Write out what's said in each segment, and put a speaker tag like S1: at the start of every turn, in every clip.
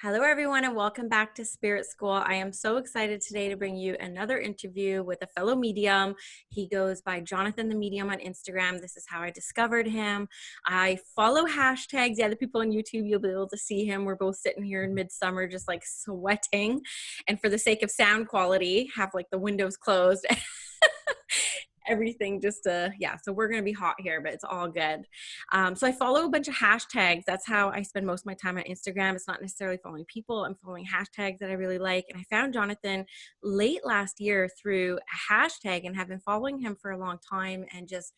S1: Hello, everyone, and welcome back to Spirit School. I am so excited today to bring you another interview with a fellow medium. He goes by Jonathan the Medium on Instagram. This is how I discovered him. I follow hashtags. The other people on YouTube, you'll be able to see him. We're both sitting here in midsummer, just like sweating. And for the sake of sound quality, have like the windows closed. Everything just so we're gonna be hot here, but it's all good. So I follow a bunch of hashtags. That's how I spend most of my time on Instagram. It's not necessarily following people. I'm following hashtags that I really like. And I found Jonathan late last year through a hashtag and have been following him for a long time and just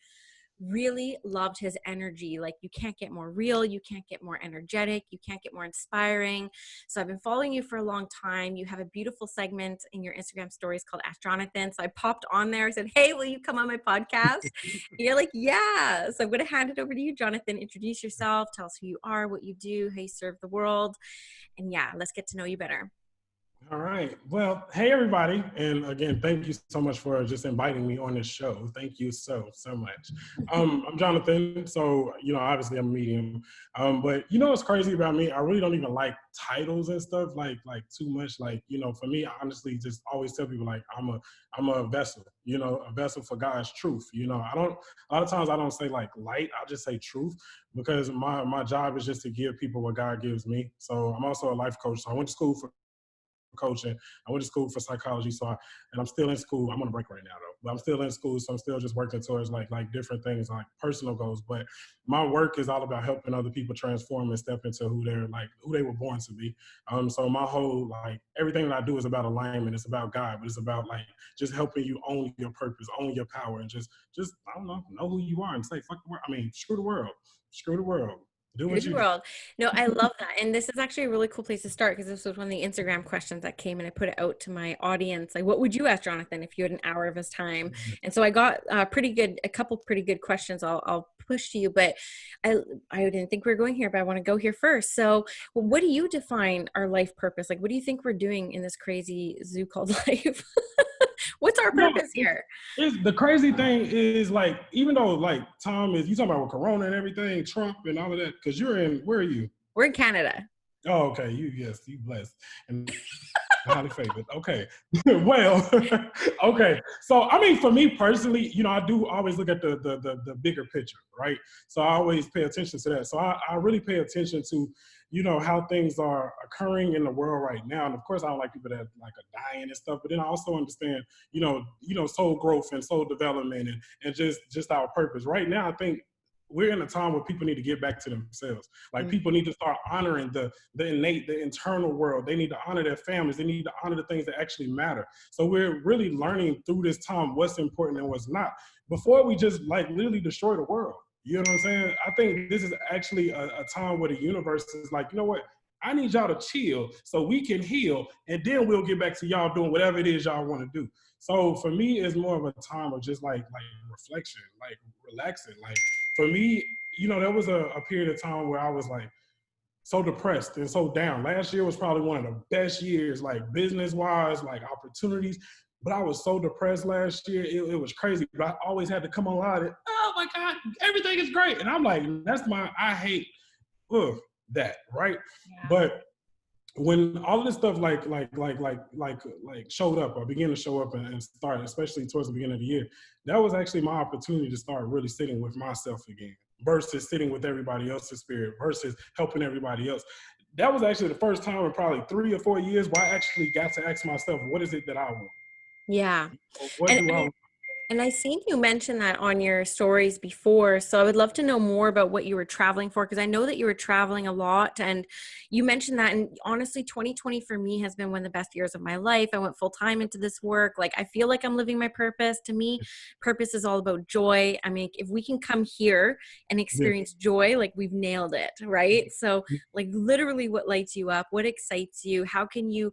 S1: really loved his energy. Like, you can't get more real, you can't get more energetic, you can't get more inspiring. So I've been following you for a long time. You have a beautiful segment in your Instagram stories called Ask Jonathan. So I popped on there and said, hey, will you come on my podcast? And you're like, yeah. So I'm going to hand it over to you, Jonathan. Introduce yourself, tell us who you are, what you do, how you serve the world, and yeah, let's get to know you better.
S2: All right. Well, hey, everybody. And again, thank you so much for just inviting me on this show. Thank you so much. I'm Jonathan. So, obviously I'm a medium. But what's crazy about me? I really don't even like titles and stuff like too much. Like, for me, I honestly just always tell people like I'm a vessel, a vessel for God's truth. A lot of times I don't say like light, I just say truth because my job is just to give people what God gives me. So I'm also a life coach. So I went to school for coaching. I went to school for psychology, and I'm still in school. I'm on a break right now though, but I'm still in school, so I'm still just working towards like different things, like personal goals. But my work is all about helping other people transform and step into who they were born to be. So my whole everything that I do is about alignment. It's about God, but it's about just helping you own your purpose, own your power, and just I don't know who you are and say fuck the world. I mean, screw the world, screw the world. Do what you do.
S1: World. No, I love that. And this is actually a really cool place to start because this was one of the Instagram questions that came and I put it out to my audience. Like, what would you ask Jonathan if you had an hour of his time? And so I got a couple pretty good questions I'll push to you, but I didn't think we were going here, but I want to go here first. So what do you define our life purpose? Like, what do you think we're doing in this crazy zoo called life? What's our purpose here?
S2: The crazy thing is even though Tom is, you talking about with Corona and everything, Trump and all of that, because where are you?
S1: We're in Canada.
S2: Oh, okay. You blessed and highly favored. Okay. Well, okay. So I mean, for me personally, I do always look at the bigger picture, right? So I always pay attention to that. So I really pay attention to how things are occurring in the world right now. And of course I don't like people that are dying and stuff, but then I also understand, soul growth and soul development and just our purpose. Right now, I think we're in a time where people need to get back to themselves. People need to start honoring the innate, the internal world. They need to honor their families. They need to honor the things that actually matter. So we're really learning through this time what's important and what's not, before we just literally destroy the world. You know what I'm saying? I think this is actually a time where the universe is like, you know what? I need y'all to chill so we can heal, and then we'll get back to y'all doing whatever it is y'all want to do. So for me, it's more of a time of just reflection, relaxing. For me, there was a period of time where I was so depressed and so down. Last year was probably one of the best years, business-wise, opportunities. But I was so depressed last year, it was crazy. But I always had to come online and, oh my God, everything is great. And I'm like, I hate that, right? Yeah. But when all of this stuff showed up or began to show up and start, especially towards the beginning of the year, that was actually my opportunity to start really sitting with myself again, versus sitting with everybody else's spirit, versus helping everybody else. That was actually the first time in probably 3 or 4 years where I actually got to ask myself, what is it that I want?
S1: Yeah.
S2: What do I want?
S1: And I seen you mention that on your stories before. So I would love to know more about what you were traveling for, because I know that you were traveling a lot and you mentioned that. And honestly, 2020 for me has been one of the best years of my life. I went full time into this work. I feel like I'm living my purpose. To me, purpose is all about joy. I mean, if we can come here and experience joy, we've nailed it, right? So literally what lights you up, what excites you, how can you,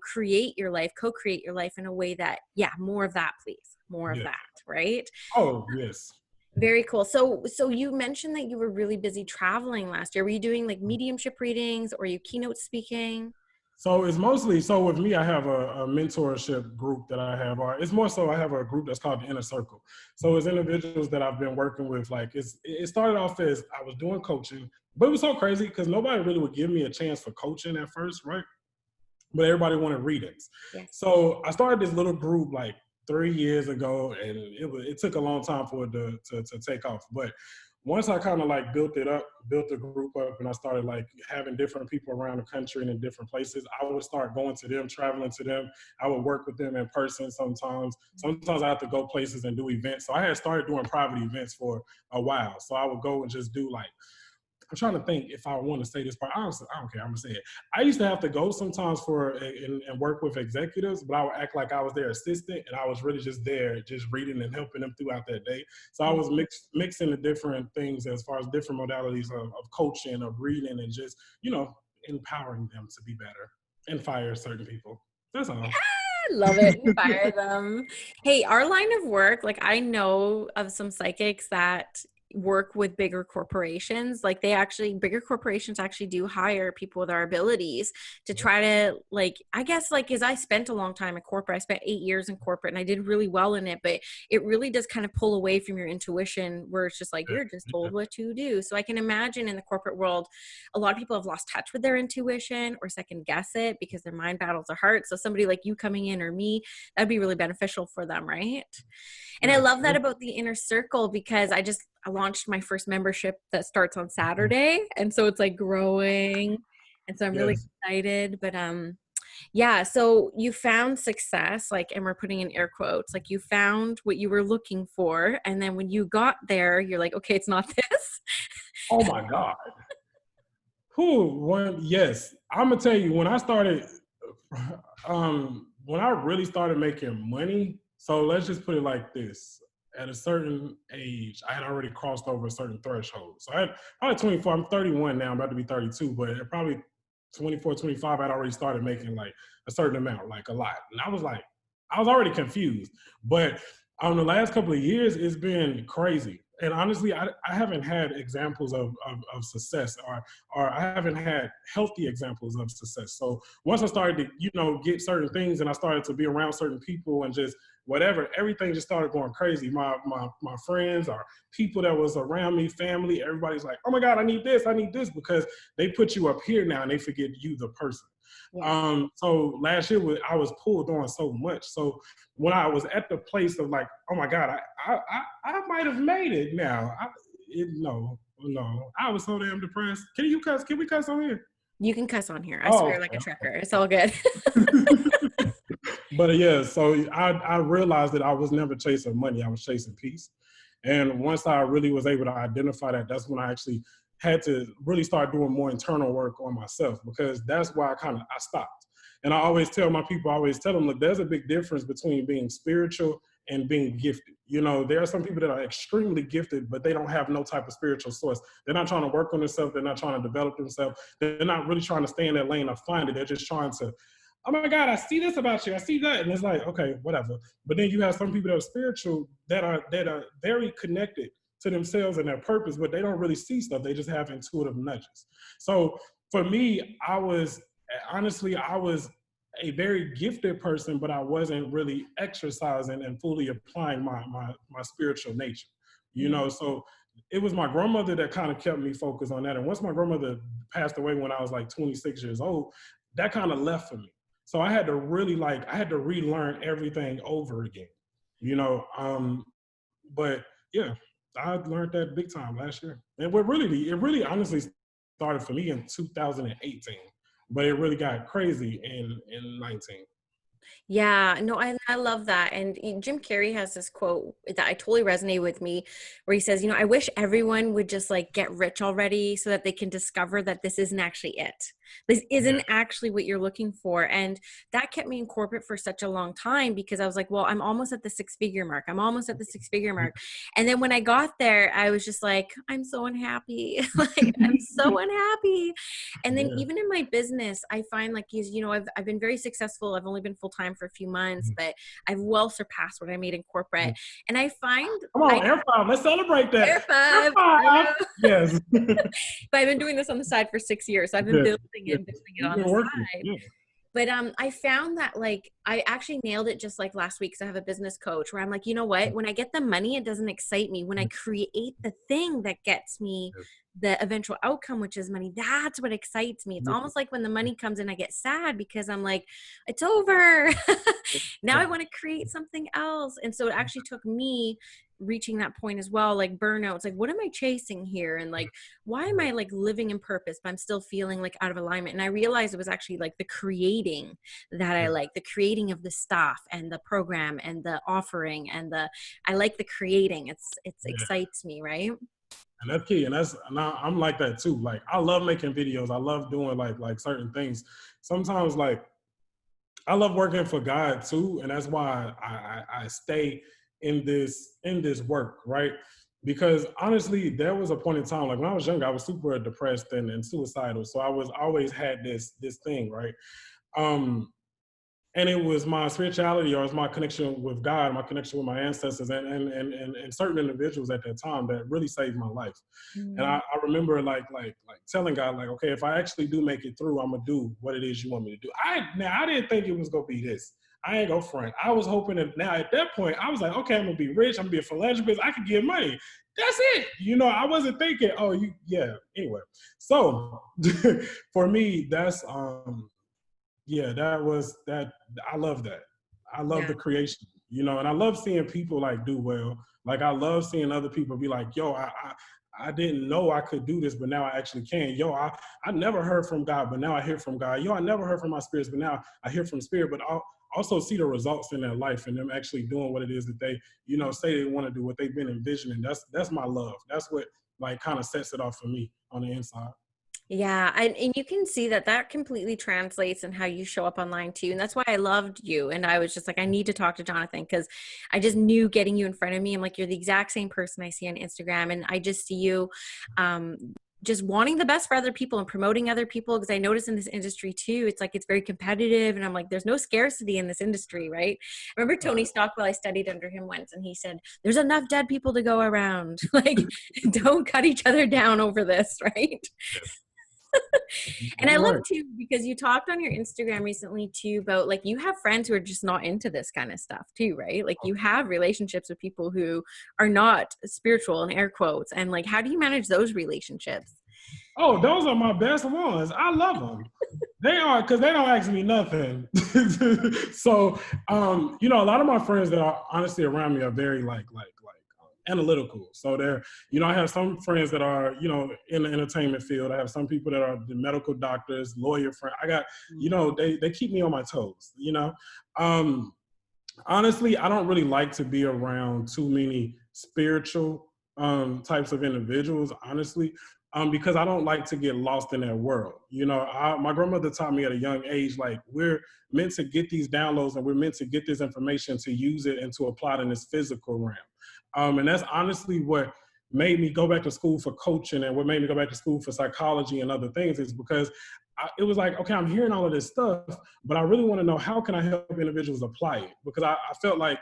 S1: create your life, co-create your life in a way that, more of that, please. More of that, right?
S2: Oh, yes.
S1: Very cool. So you mentioned that you were really busy traveling last year. Were you doing mediumship readings or were you keynote speaking?
S2: So it's mostly, so with me, I have a mentorship group that I have, or it's more so I have a group that's called the Inner Circle. So it's individuals that I've been working with. Like it started off as I was doing coaching, but it was so crazy because nobody really would give me a chance for coaching at first, right? But everybody wanted readings.
S1: Yes.
S2: So I started this little group like 3 years ago, and it took a long time for it to take off. But once I kind of like built it up, built the group up, and I started like having different people around the country and in different places, I would start going to them, traveling to them. I would work with them in person sometimes. Sometimes I have to go places and do events. So I had started doing private events for a while. So I would go and just do like, I'm trying to think if I want to say this part. Honestly, I don't care. I'm gonna say it. I used to have to go sometimes and work with executives, but I would act like I was their assistant, and I was really just there, just reading and helping them throughout that day. So I was mixing the different things as far as different modalities of coaching, of reading, and just empowering them to be better and fire certain people. That's all.
S1: I love it. Fire them. Hey, our line of work, like I know of some psychics that work with bigger corporations. Like bigger corporations actually do hire people with our abilities to try to I guess as I spent a long time in corporate, I spent 8 years in corporate and I did really well in it, but it really does kind of pull away from your intuition where it's just like, you're just told what to do. So I can imagine in the corporate world, a lot of people have lost touch with their intuition or second guess it because their mind battles their heart. So somebody like you coming in or me, that'd be really beneficial for them. Right. And I love that about the Inner Circle because I launched my first membership that starts on Saturday. And so it's like growing. And so I'm really excited. But yeah, so you found success, and we're putting in air quotes, you found what you were looking for. And then when you got there, you're like, okay, it's not this.
S2: Oh my God. Yes. I'm gonna tell you, when I started, when I really started making money, so let's just put it like this. At a certain age, I had already crossed over a certain threshold. So I had probably 24, I'm 31 now, I'm about to be 32, but at probably 24, 25, I'd already started making like a certain amount, like a lot. And I was already confused. But the last couple of years, it's been crazy. And honestly, I haven't had examples of success, or I haven't had healthy examples of success. So once I started to, get certain things and I started to be around certain people and just whatever, everything just started going crazy. My friends or people that was around me, family, everybody's like, oh my God, I need this, because they put you up here now and they forget you, the person. Yeah. So last year I was pulled on so much. So when I was at the place of like, oh my God, I might have made it now. No, I was so damn depressed. Can we cuss on here?
S1: You can cuss on here. I swear like a trucker. It's all good.
S2: But yeah, so I realized that I was never chasing money. I was chasing peace. And once I really was able to identify that, that's when I actually had to really start doing more internal work on myself, because that's why I stopped. And I always tell my people, look, there's a big difference between being spiritual and being gifted. There are some people that are extremely gifted, but they don't have no type of spiritual source. They're not trying to work on themselves. They're not trying to develop themselves. They're not really trying to stay in that lane or find it. They're just trying to, oh my God, I see this about you. I see that. And it's like, okay, whatever. But then you have some people that are spiritual that are very connected to themselves and their purpose, but they don't really see stuff. They just have intuitive nudges. So for me, I was a very gifted person, but I wasn't really exercising and fully applying my spiritual nature, So it was my grandmother that kind of kept me focused on that. And once my grandmother passed away when I was like 26 years old, that kind of left for me. So I had to really relearn everything over again, but yeah, I learned that big time last year. And it really honestly started for me in 2018. But it really got crazy in 19.
S1: Yeah, no, I love that. And Jim Carrey has this quote that I totally resonate with me, where he says, I wish everyone would just get rich already so that they can discover that this isn't actually it. This isn't actually what you're looking for. And that kept me in corporate for such a long time, because I was like, well, I'm almost at the 6-figure mark. And then when I got there, I was just like, I'm so unhappy. I'm so unhappy. And then even in my business, I find I've been very successful. I've only been full-time for a few months, but I've well surpassed what I made in corporate. And I find,
S2: come on, Air 5, let's celebrate that.
S1: Air 5.
S2: Yes.
S1: But I've been doing this on the side for 6 years. So I've been building it on the side. But I found that like I actually nailed it just like last week because I have a business coach where I'm like, you know what? When I get the money, it doesn't excite me. When I create the thing that gets me the eventual outcome, which is money, that's what excites me. It's almost like when the money comes in, I get sad because I'm like, it's over. Now I want to create something else. And so it actually took me reaching that point as well, like burnout. It's like, what am I chasing here? And like, why am I like living in purpose, but I'm still feeling like out of alignment? And I realized it was actually like the creating that I like, the creating of the stuff and the program and the offering and I like the creating. It's excites me, right?
S2: And that's key. And I'm like that too. Like I love making videos. I love doing like certain things. Sometimes like I love working for God too. And that's why I stay in this work, right? Because honestly, there was a point in time, like when I was younger, I was super depressed and suicidal. So I was always had this thing, right? Um, and it was my spirituality, or it was my connection with God, my connection with my ancestors, and certain individuals at that time that really saved my life. And I remember like telling God, like, okay, if I actually do make it through, I'm gonna do what it is you want me to do. I didn't think it was gonna be this. I ain't gonna front. I was hoping that now at that point, I was like, okay, I'm gonna be rich. I'm gonna be a philanthropist. I can give money. That's it. I wasn't thinking, oh, yeah. Anyway, so for me, that's yeah, that was that. I love that. I love
S1: Yeah.
S2: the creation, and I love seeing people like do well. Like I love seeing other people be like, yo, I didn't know I could do this, but now I actually can. Yo, I never heard from God, but now I hear from God. Yo, I never heard from my spirits, but now I hear from spirit. But I'll also see the results in their life and them actually doing what it is that they, say they want to do, what they've been envisioning. That's my love. That's what like kind of sets it off for me on the inside.
S1: Yeah, and you can see that that completely translates in how you show up online too. And that's why I loved you. And I was just like, I need to talk to Jonathan because I just knew getting you in front of me. I'm like, you're the exact same person I see on Instagram. And I just see you um, just wanting the best for other people and promoting other people. Because I notice in this industry too, it's like it's very competitive. And I'm like, there's no scarcity in this industry, right? I remember Tony Stockwell, I studied under him once, and he said, there's enough dead people to go around. Like, don't cut each other down over this, right? And I
S2: All
S1: love
S2: right.
S1: too because you talked on your Instagram recently too about like you have friends who are just not into this kind of stuff too, right? Like you have relationships with people who are not spiritual in air quotes. And like how do you manage those relationships?
S2: Oh, those are my best ones. I love them. They are, because they don't ask me nothing. So, a lot of my friends that are honestly around me are very analytical. So they're, I have some friends that are, in the entertainment field. I have some people that are the medical doctors, lawyer friend. I got, they keep me on my toes. Um, Honestly, I don't really like to be around too many spiritual types of individuals, honestly, because I don't like to get lost in that world. My grandmother taught me at a young age, like we're meant to get these downloads and we're meant to get this information to use it and to apply it in this physical realm. And that's honestly what made me go back to school for coaching and what made me go back to school for psychology and other things is because it was like, okay, I'm hearing all of this stuff, but I really want to know how can I help individuals apply it? Because I felt like,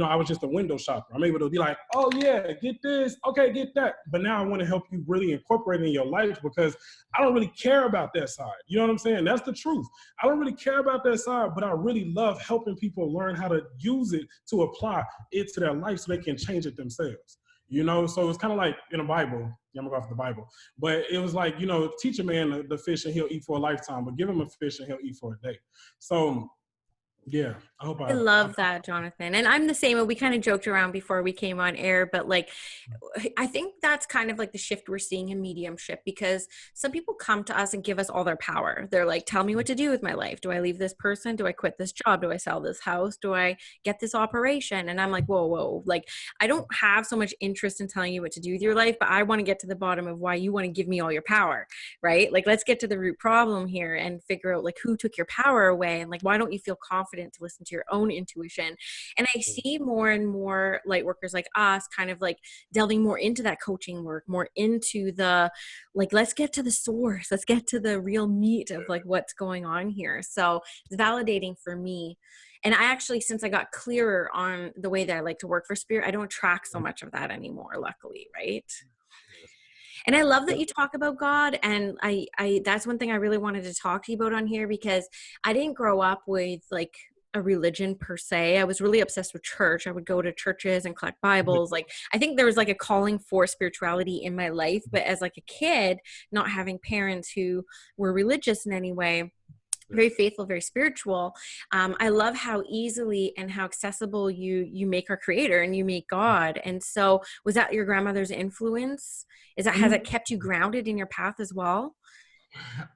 S2: I was just a window shopper. I'm able to be like, oh yeah, get this, okay, get that. But now I want to help you really incorporate it in your life because I don't really care about that side. You know what I'm saying? That's the truth. I don't really care about that side, but I really love helping people learn how to use it to apply it to their life so they can change it themselves. So it's kind of like in the Bible. Yeah, I'm gonna go off the Bible, but it was like, teach a man the fish and he'll eat for a lifetime, but give him a fish and he'll eat for a day. So yeah, I hope
S1: I
S2: I
S1: love that, Jonathan. And I'm the same. We kind of joked around before we came on air, but like, I think that's kind of like the shift we're seeing in mediumship because some people come to us and give us all their power. They're like, tell me what to do with my life. Do I leave this person? Do I quit this job? Do I sell this house? Do I get this operation? And I'm like, whoa, whoa. Like, I don't have so much interest in telling you what to do with your life, but I want to get to the bottom of why you want to give me all your power, right? Like, let's get to the root problem here and figure out like who took your power away and like, why don't you feel confident to listen to your own intuition? And I see more and more light workers like us kind of like delving more into that coaching work, more into the like, let's get to the source, let's get to the real meat of like what's going on here. So it's validating for me. And I actually, since I got clearer on the way that I like to work for spirit, I don't track so much of that anymore, luckily, right? And I love that you talk about God. And I that's one thing I really wanted to talk to you about on here, because I didn't grow up with like a religion per se. I was really obsessed with church. I would go to churches and collect Bibles. Like, I think there was like a calling for spirituality in my life, but as like a kid, not having parents who were religious in any way, very faithful, very spiritual. I love how easily and how accessible you make our creator and you make God. And so was that your grandmother's influence? Has it kept you grounded in your path as well?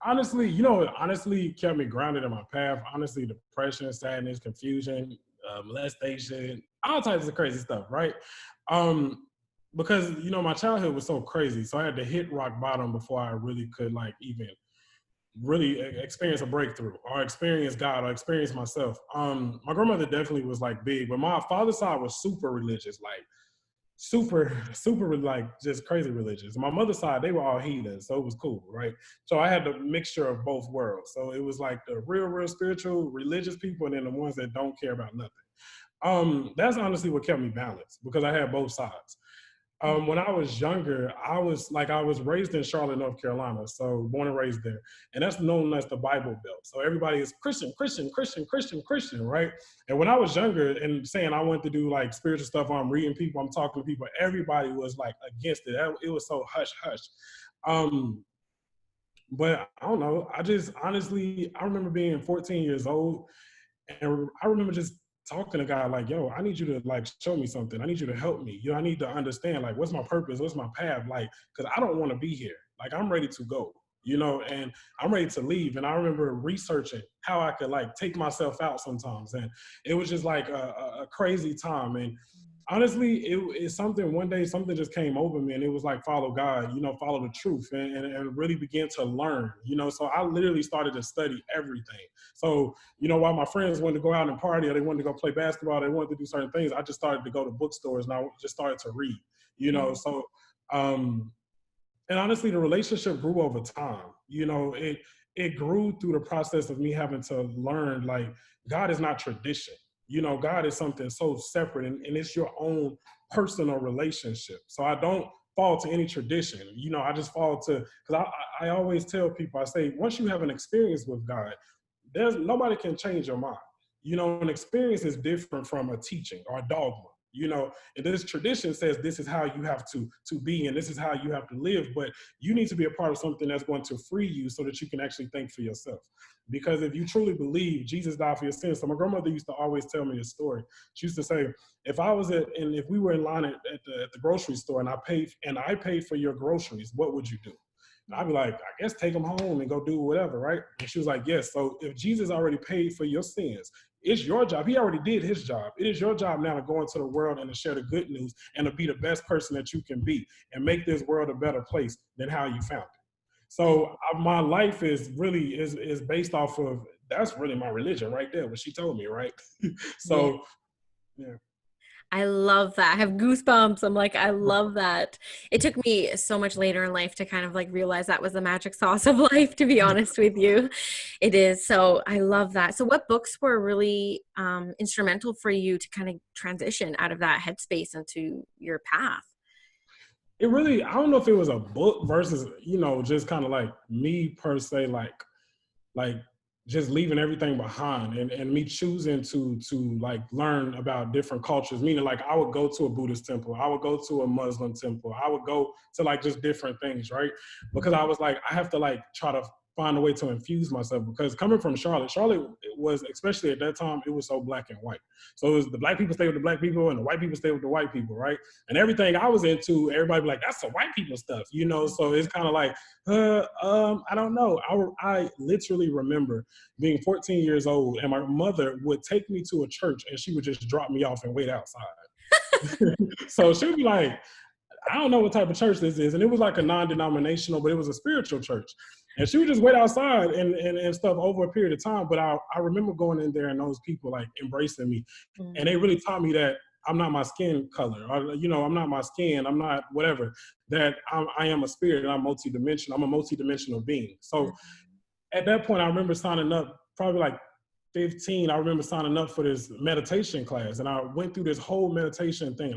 S2: Honestly, you know, honestly kept me grounded in my path. Honestly, depression, sadness, confusion, molestation, all types of crazy stuff, right? Because, you know, my childhood was so crazy. So I had to hit rock bottom before I really could like even really experience a breakthrough or experience God or experience myself. My grandmother definitely was like big, but my father's side was super religious, like super like just crazy religious. My mother's side, they were all heathens, so it was cool, right? So I had the mixture of both worlds. So it was like the real spiritual religious people, and then the ones that don't care about nothing. That's honestly what kept me balanced, because I had both sides. When I was younger, I was raised in Charlotte, North Carolina, so born and raised there, and that's known as the Bible Belt. So everybody is Christian, Christian, Christian, Christian, Christian, right? And when I was younger and saying I wanted to do like spiritual stuff, I'm reading people, I'm talking to people, everybody was like against it. It was so hush hush. But I don't know. I just honestly, I remember being 14 years old, and I remember just talking to God like, yo, I need you to like show me something. I need you to help me. You know, I need to understand like what's my purpose, what's my path, like, because I don't want to be here. Like, I'm ready to go, you know, and I'm ready to leave. And I remember researching how I could like take myself out sometimes, and it was just like a crazy time. And honestly, it's something, one day something just came over me, and it was like, follow God, you know, follow the truth, and really begin to learn, you know. So I literally started to study everything. So, you know, while my friends wanted to go out and party, or they wanted to go play basketball, they wanted to do certain things, I just started to go to bookstores, and I just started to read, you know. So and honestly, the relationship grew over time. You know, it grew through the process of me having to learn, like, God is not tradition. You know, God is something so separate, and it's your own personal relationship. So I don't fall to any tradition. You know, I just fall to, because I always tell people, I say, once you have an experience with God, there's nobody can change your mind. You know, an experience is different from a teaching or a dogma. You know, and this tradition says this is how you have to be, and this is how you have to live. But you need to be a part of something that's going to free you, so that you can actually think for yourself. Because if you truly believe Jesus died for your sins, so my grandmother used to always tell me a story. She used to say, if we were in line at the grocery store, and I paid for your groceries, what would you do? And I'd be like, I guess take them home and go do whatever, right? And she was like, yes. So if Jesus already paid for your sins, it's your job. He already did his job. It is your job now to go into the world and to share the good news, and to be the best person that you can be, and make this world a better place than how you found it. So my life is really is based off of, that's really my religion right there, what she told me, right? So, yeah.
S1: I love that. I have goosebumps. I'm like, I love that. It took me so much later in life to kind of like realize that was the magic sauce of life, to be honest with you. It is. So I love that. So what books were really instrumental for you to kind of transition out of that headspace into your path?
S2: It really, I don't know if it was a book versus, you know, just kind of like me per se, like just leaving everything behind, and me choosing to like learn about different cultures. Meaning, like, I would go to a Buddhist temple, I would go to a Muslim temple, I would go to like just different things, right? Because I was like, I have to like try to find a way to infuse myself, because coming from Charlotte was, especially at that time, it was so black and white. So it was the black people stay with the black people, and the white people stay with the white people, right? And everything I was into, everybody be like, that's the white people stuff, you know? So it's kind of like, I don't know. I literally remember being 14 years old, and my mother would take me to a church, and she would just drop me off and wait outside. So she would be like, I don't know what type of church this is. And it was like a non-denominational, but it was a spiritual church. And she would just wait outside and stuff over a period of time. But I remember going in there and those people like embracing me. And they really taught me that I'm not my skin color, or, you know, I'm not my skin, I'm not whatever, that I am a spirit, and I'm multidimensional. I'm a multidimensional being. So at that point, I remember signing up, probably like 15, I remember signing up for this meditation class. And I went through this whole meditation thing.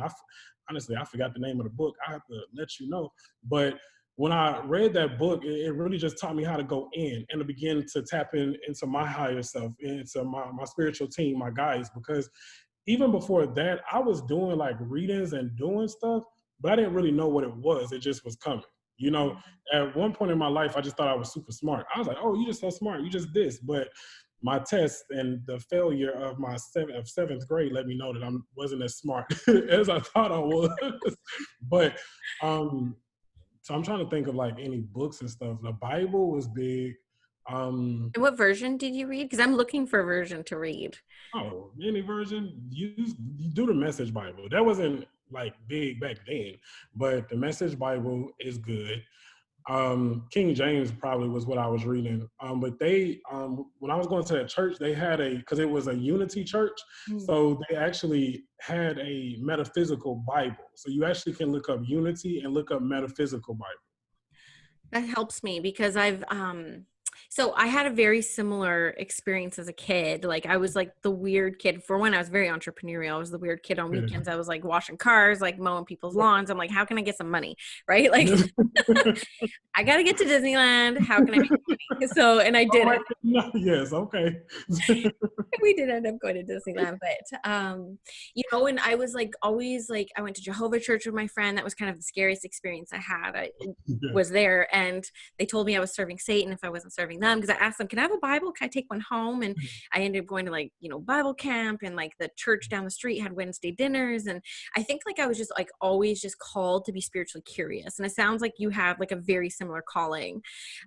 S2: Honestly, I forgot the name of the book. I have to let you know. But when I read that book, it really just taught me how to go in and to begin to tap into my higher self, into my spiritual team, my guides, because even before that, I was doing like readings and doing stuff, but I didn't really know what it was. It just was coming. You know, at one point in my life, I just thought I was super smart. I was like, oh, you just so smart. You just this. But my test and the failure of my seventh grade let me know that I wasn't as smart as I thought I was. But so I'm trying to think of like any books and stuff. The Bible was big.
S1: And what version did you read? Because I'm looking for a version to read.
S2: Oh, any version, you do the Message Bible. That wasn't like big back then, but the Message Bible is good. King James probably was what I was reading. But they, when I was going to that church, they had because it was a unity church. So they actually had a metaphysical Bible. So you actually can look up unity and look up metaphysical Bible.
S1: That helps me because so I had a very similar experience as a kid. Like I was like the weird kid. For one, I was very entrepreneurial. I was the weird kid on weekends. I was like washing cars, like mowing people's lawns. I'm like, how can I get some money? Right? Like I got to get to Disneyland. How can I make money? So, and I did it.
S2: Yes. Okay.
S1: We did end up going to Disneyland, but you know, and I was like always like I went to Jehovah Church with my friend. That was kind of the scariest experience I had. I was there, and they told me I was serving Satan if I wasn't serving them, because I asked them, can I have a Bible? Can I take one home? And I ended up going to like, you know, Bible camp, and like the church down the street had Wednesday dinners. And I think like I was just like always just called to be spiritually curious. And it sounds like you have like a very similar calling.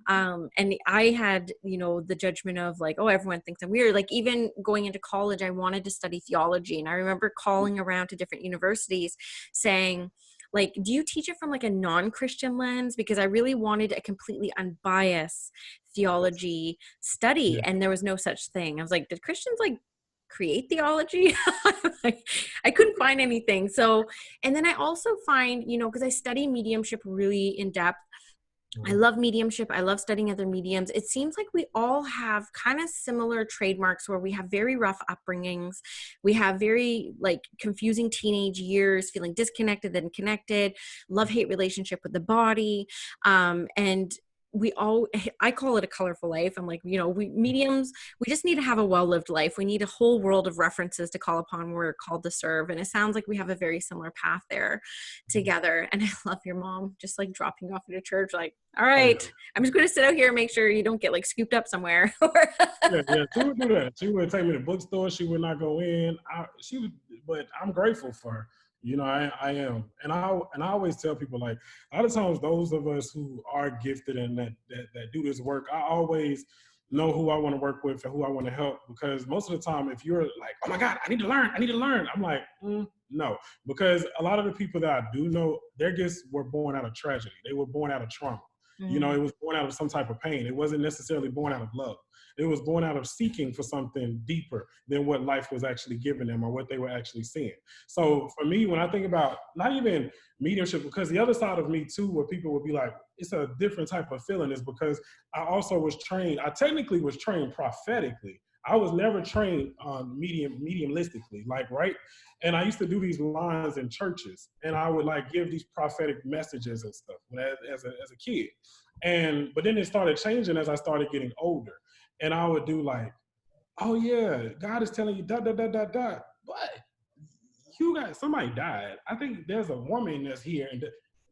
S1: And I had, you know, the judgment of like, oh, everyone thinks I'm weird. Like even going into college, I wanted to study theology. And I remember calling around to different universities saying, like, do you teach it from like a non-Christian lens? Because I really wanted a completely unbiased theology study.
S2: Yeah.
S1: And there was no such thing. I was like, did Christians like create theology? Like, I couldn't find anything. So, and then I also find, you know, because I study mediumship really in depth. I love mediumship. I love studying other mediums. It seems like we all have kind of similar trademarks where we have very rough upbringings. We have very like confusing teenage years, feeling disconnected then connected, love-hate relationship with the body. And I call it a colorful life. I'm like, you know, we mediums, we just need to have a well-lived life. We need a whole world of references to call upon. We're called to serve. And it sounds like we have a very similar path there together. And I love your mom just like dropping you off at a church. Like, all right, I'm just going to sit out here and make sure you don't get like scooped up somewhere.
S2: Yeah, she would do that. She would take me to the bookstore. She would not go in. But I'm grateful for her. You know, I am. And I always tell people, like, a lot of times those of us who are gifted and that do this work, I always know who I want to work with and who I want to help, because most of the time, if you're like, oh my God, I need to learn. I'm like, no, because a lot of the people that I do know, their gifts were born out of tragedy. They were born out of trauma. You know, it was born out of some type of pain. It wasn't necessarily born out of love. It was born out of seeking for something deeper than what life was actually giving them or what they were actually seeing. So for me, when I think about not even mediumship, because the other side of me too, where people would be like, it's a different type of feeling, is because I also was trained, I technically was trained prophetically. I was never trained mediumistically, like, right? And I used to do these lines in churches, and I would like give these prophetic messages and stuff as a kid. But then it started changing as I started getting older. And I would do like, oh yeah, God is telling you da da da da da. But somebody died. I think there's a woman that's here, and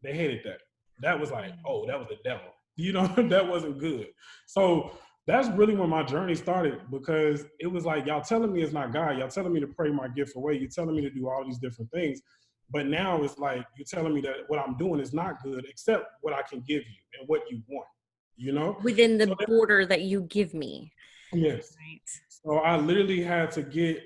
S2: they hated that. That was like, oh, that was the devil. You know, that wasn't good. So that's really when my journey started, because it was like, y'all telling me it's not God. Y'all telling me to pray my gift away. You're telling me to do all these different things. But now it's like, you're telling me that what I'm doing is not good, except what I can give you and what you want, you know?
S1: Within the border that you give me.
S2: Yes.
S1: Right.
S2: So I literally had to get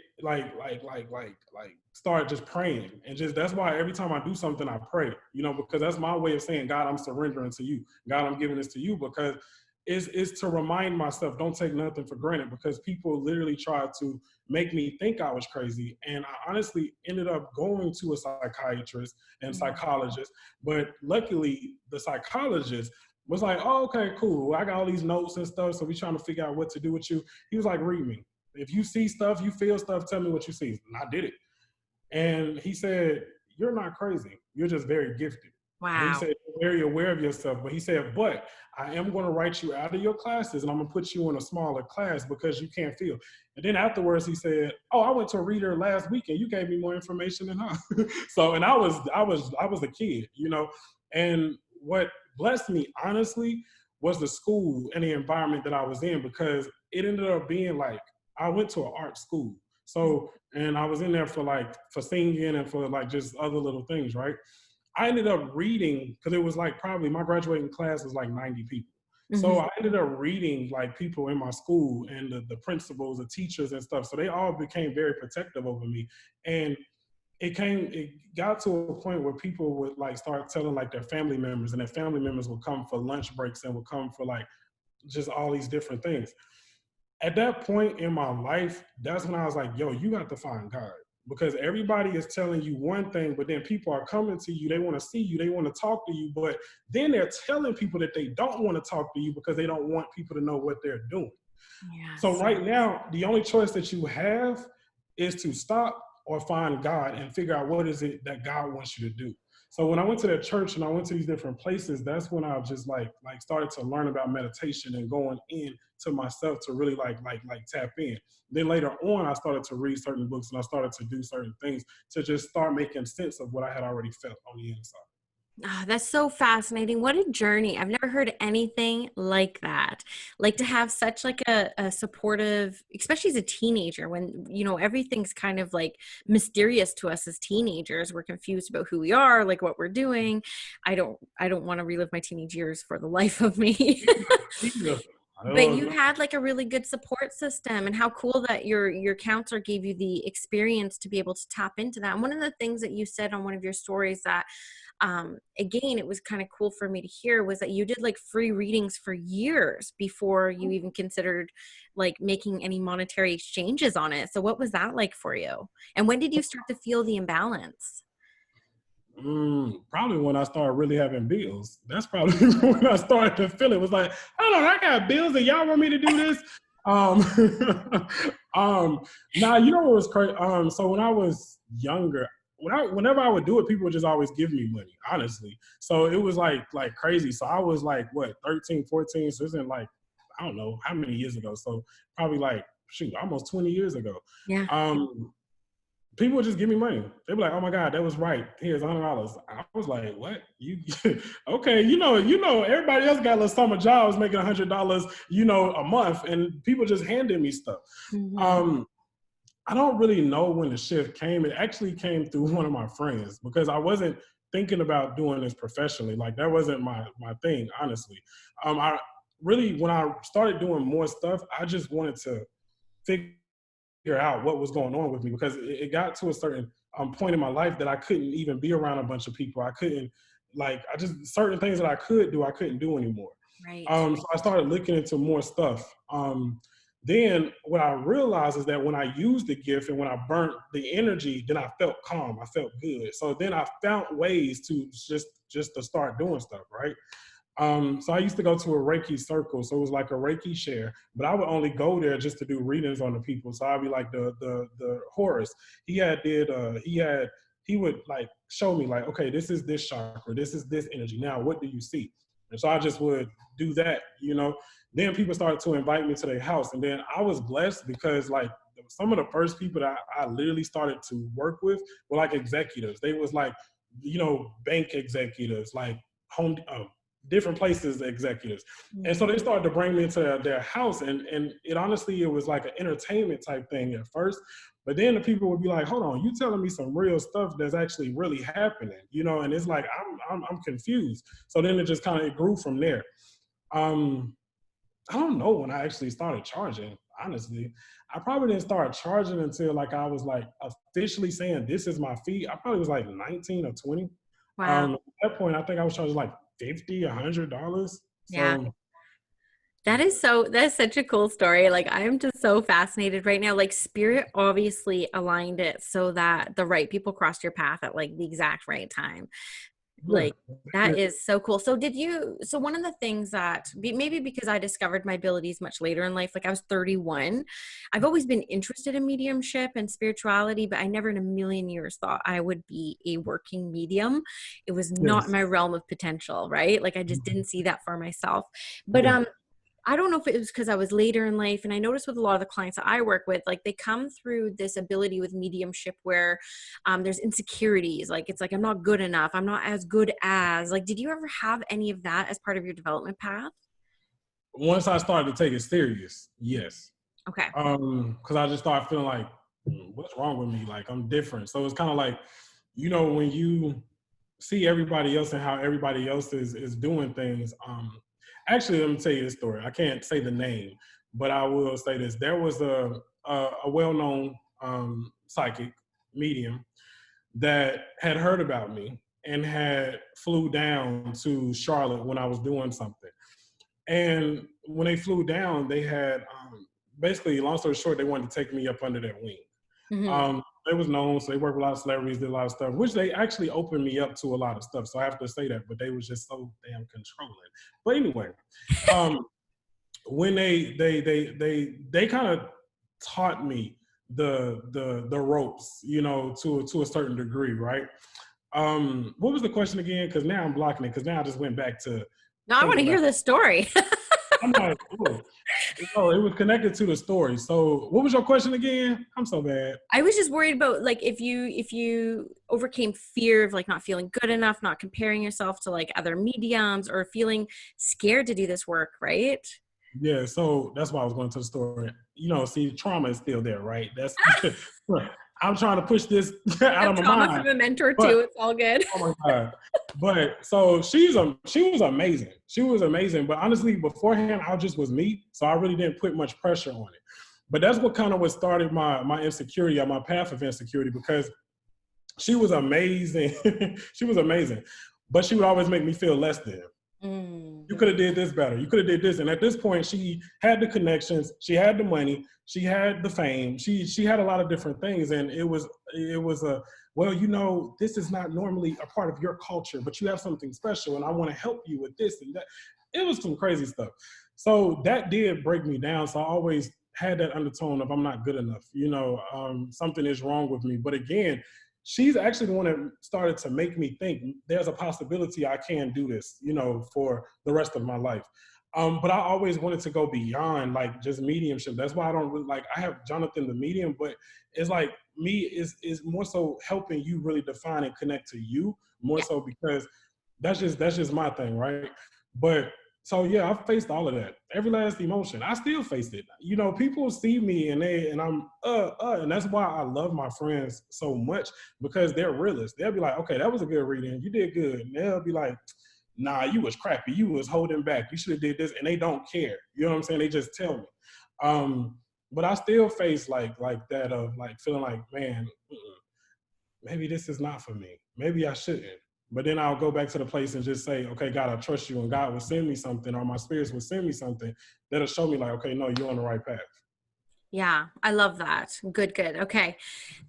S2: start just praying, and just, that's why every time I do something, I pray, you know, because that's my way of saying, God, I'm surrendering to you. God, I'm giving this to you, because it's to remind myself, don't take nothing for granted, because people literally tried to make me think I was crazy. And I honestly ended up going to a psychiatrist and psychologist, but luckily the psychologist was like, oh, okay, cool. I got all these notes and stuff, so we trying to figure out what to do with you. He was like, read me. If you see stuff, you feel stuff, tell me what you see. And I did it. And he said, you're not crazy. You're just very gifted. And he
S1: Wow.
S2: said, you're very aware of yourself. But he said, but I am going to write you out of your classes and I'm going to put you in a smaller class because you can't feel. And then afterwards he said, oh, I went to a reader last week and you gave me more information than her. So, and I was a kid, you know, and what blessed me honestly was the school and the environment that I was in, because it ended up being like, I went to an art school. So, and I was in there for singing and for like just other little things, right? I ended up reading, because it was like probably my graduating class was like 90 people. So
S1: Mm-hmm.
S2: I ended up reading like people in my school and the principals, the teachers and stuff. So they all became very protective over me. And it got to a point where people would like start telling like their family members, and their family members would come for lunch breaks and would come for like just all these different things. At that point in my life, that's when I was like, yo, you got to find God. Because everybody is telling you one thing, but then people are coming to you. They want to see you. They want to talk to you. But then they're telling people that they don't want to talk to you because they don't want people to know what they're doing. So
S1: Yes.
S2: right now, the only choice that you have is to stop or find God and figure out what is it that God wants you to do. So when I went to that church and I went to these different places, that's when I just like started to learn about meditation and going in to myself to really like tap in. Then later on, I started to read certain books and I started to do certain things to just start making sense of what I had already felt on the inside.
S1: Ah, that's so fascinating. What a journey. I've never heard anything like that. Like to have such like a supportive, especially as a teenager when, you know, everything's kind of like mysterious to us as teenagers. We're confused about who we are, like what we're doing. I don't want to relive my teenage years for the life of me.
S2: Jesus. I
S1: But
S2: don't
S1: you
S2: know.
S1: had like a really good support system, and how cool that your counselor gave you the experience to be able to tap into that. And one of the things that you said on one of your stories that again, it was kind of cool for me to hear was that you did like free readings for years before you even considered like making any monetary exchanges on it. So what was that like for you? And when did you start to feel the imbalance?
S2: Probably when I started really having bills. That's probably when I started to feel it. It was like, hold on, I got bills and y'all want me to do this. Um, now you know what was crazy. So when I was younger, whenever I would do it, people would just always give me money, honestly. So it was like crazy. So I was like, what, 13, 14. So it's in like, I don't know how many years ago. So probably like, shoot, almost 20 years ago.
S1: Yeah.
S2: People would just give me money. They'd be like, "Oh my God, that was right. Here's $100." I was like, "What? You okay? Everybody else got little summer jobs making $100, a month, and people just handed me stuff."
S1: Hmm.
S2: Um, I don't really know when the shift came. It actually came through one of my friends because I wasn't thinking about doing this professionally. Like that wasn't my thing, honestly. I really, when I started doing more stuff, I just wanted to figure out what was going on with me, because it got to a certain point in my life that I couldn't even be around a bunch of people. I couldn't I just certain things that I could do, I couldn't do anymore.
S1: Right.
S2: So I started looking into more stuff. Then what I realized is that when I used the gift and when I burnt the energy, then I felt calm. I felt good. So then I found ways to just to start doing stuff, right? So I used to go to a Reiki circle. So it was like a Reiki share, but I would only go there just to do readings on the people. So I'd be like the Horus. He would like show me like, okay, this is this chakra, this is this energy. Now what do you see? And so I just would do that. Then people started to invite me to their house. And then I was blessed because like some of the first people that I literally started to work with were like executives. They was like, bank executives, like home different places executives. And so they started to bring me into their house, and it honestly, it was like an entertainment type thing at first, but then the people would be like, hold on, you telling me some real stuff that's actually really happening, and it's like I'm confused. So then it just kind of grew from there. um I don't know when I actually started charging, honestly. I probably didn't start charging until like I was like officially saying this is my fee. I probably was like 19 or 20.
S1: Wow.
S2: At that point, I think I was charging like 50, $100.
S1: Yeah.
S2: So
S1: That is such a cool story. Like I'm just so fascinated right now. Like spirit obviously aligned it so that the right people crossed your path at like the exact right time.
S2: Yeah.
S1: Like, that is so cool. So so one of the things that maybe because I discovered my abilities much later in life, like I was 31, I've always been interested in mediumship and spirituality, but I never in a million years thought I would be a working medium. It was not
S2: Yes.
S1: my realm of potential, right? Like I just didn't see that for myself. But
S2: Yeah.
S1: I don't know if it was because I was later in life, and I noticed with a lot of the clients that I work with, like they come through this ability with mediumship where there's insecurities. Like it's like I'm not good enough. I'm not as good as. Like, did you ever have any of that as part of your development path?
S2: Once I started to take it serious, yes.
S1: Okay.
S2: Because I just started feeling like, what's wrong with me? Like I'm different. So it's kind of like, when you see everybody else and how everybody else is doing things. Actually, let me tell you this story. I can't say the name, but I will say this. There was a well-known psychic medium that had heard about me and had flew down to Charlotte when I was doing something. And when they flew down, they had basically, long story short, they wanted to take me up under their wing.
S1: Hmm.
S2: They was known, so they worked with a lot of celebrities, did a lot of stuff, which they actually opened me up to a lot of stuff. So I have to say that, but they was just so damn controlling. But anyway, um, when they kind of taught me the ropes, to a certain degree, right? What was the question again? Because now I'm blocking it. Because now I just went back to
S1: No, I want
S2: thinking
S1: to
S2: about
S1: hear
S2: it.
S1: this story.
S2: I'm like, oh, no, it was connected to the story. So, what was your question again? I'm so bad.
S1: I was just worried about like if you overcame fear of like not feeling good enough, not comparing yourself to like other mediums, or feeling scared to do this work, right?
S2: Yeah, so that's why I was going to the story. See, trauma is still there, right? That's I'm trying to push this
S1: I
S2: out
S1: have
S2: of my
S1: trauma
S2: mind.
S1: from a mentor
S2: But
S1: too. It's all good.
S2: oh my God. But so she was amazing. She was amazing. But honestly, beforehand, I just was me. So I really didn't put much pressure on it. But that's what started my insecurity, or my path of insecurity, because she was amazing. She was amazing. But she would always make me feel less than.
S1: Mm.
S2: You could have did this better. You could have did this. And at this point, she had the connections, she had the money, she had the fame, she had a lot of different things. And it was a, well, this is not normally a part of your culture, but you have something special, and I want to help you with this and that. It was some crazy stuff. So that did break me down. So I always had that undertone of I'm not good enough. Something is wrong with me. But again, she's actually the one that started to make me think there's a possibility I can do this, for the rest of my life. But I always wanted to go beyond like just mediumship. That's why I don't really I have Jonathan the medium, but it's like me is more so helping you really define and connect to you more
S1: Yeah.
S2: so, because that's just my thing, right? But so yeah, I faced all of that. Every last emotion. I still face it. People see me and I'm and that's why I love my friends so much, because they're realists. They'll be like, okay, that was a good reading. You did good. And they'll be like, nah, you was crappy. You was holding back. You should have did this. And they don't care. You know what I'm saying? They just tell me. But I still face like that of like feeling like, man, maybe this is not for me. Maybe I shouldn't. But then I'll go back to the place and just say, okay, God, I trust you, and God will send me something, or my spirits will send me something that'll show me like, okay, no, you're on the right path.
S1: Yeah, I love that. Good, good. Okay.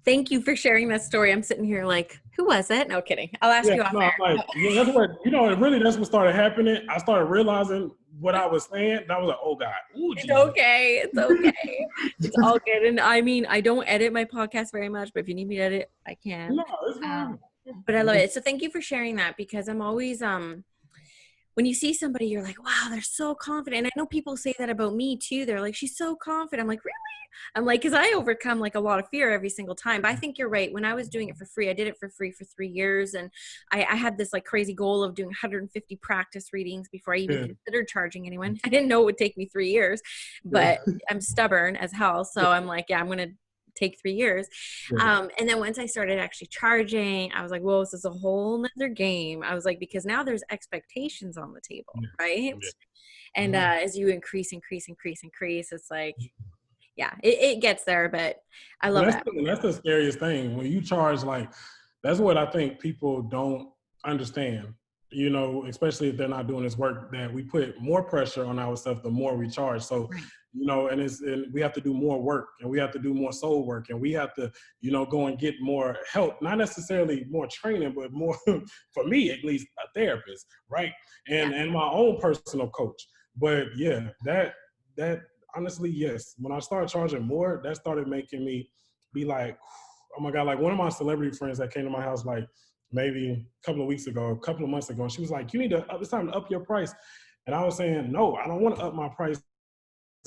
S1: Thank you for sharing that story. I'm sitting here like, who was it? No kidding. I'll ask
S2: Yeah,
S1: you off
S2: no, I'm
S1: air.
S2: like,
S1: No.
S2: yeah, that's what started happening. I started realizing what I was saying. And I was like, oh God, oh
S1: It's
S2: Jesus.
S1: okay. It's okay. It's all good. And I mean, I don't edit my podcast very much, but if you need me to edit, I can.
S2: No, it's fine.
S1: But I love it. So thank you for sharing that, because I'm always when you see somebody, you're like, wow, they're so confident. And I know people say that about me too. They're like, she's so confident. I'm like, really? I'm like, because I overcome like a lot of fear every single time. But I think you're right. When I was doing it for free, I did it for free for 3 years. And I had this like crazy goal of doing 150 practice readings before I even
S2: Yeah,
S1: considered charging anyone. I didn't know it would take me 3 years,
S2: yeah,
S1: but I'm stubborn as hell. So I'm like, yeah, I'm going to take 3 years.
S2: yeah,
S1: And then once I started actually charging, I was like, whoa, this is a whole nother game. I was like, because now there's expectations on the table,
S2: yeah,
S1: right?
S2: yeah.
S1: And
S2: Mhm.
S1: as you increase, it's like, yeah, it gets there, but I
S2: And
S1: love
S2: that's
S1: that.
S2: that's the scariest thing when you charge. Like, that's what I think people don't understand. you know, especially if they're not doing this work, that we put more pressure on ourselves the more we charge. So,
S1: Right.
S2: you know, and we have to do more work, and we have to do more soul work, and we have to, you know, go and get more help, not necessarily more training, but more, for me at least, a therapist, right?
S1: Yeah.
S2: And my own personal coach. But yeah, that honestly, yes, when I started charging more, that started making me be like, oh my God, like one of my celebrity friends that came to my house like maybe a couple of weeks ago, a couple of months ago, and she was like, you need to it's time to up your price. And I was saying, no, I don't want to up my price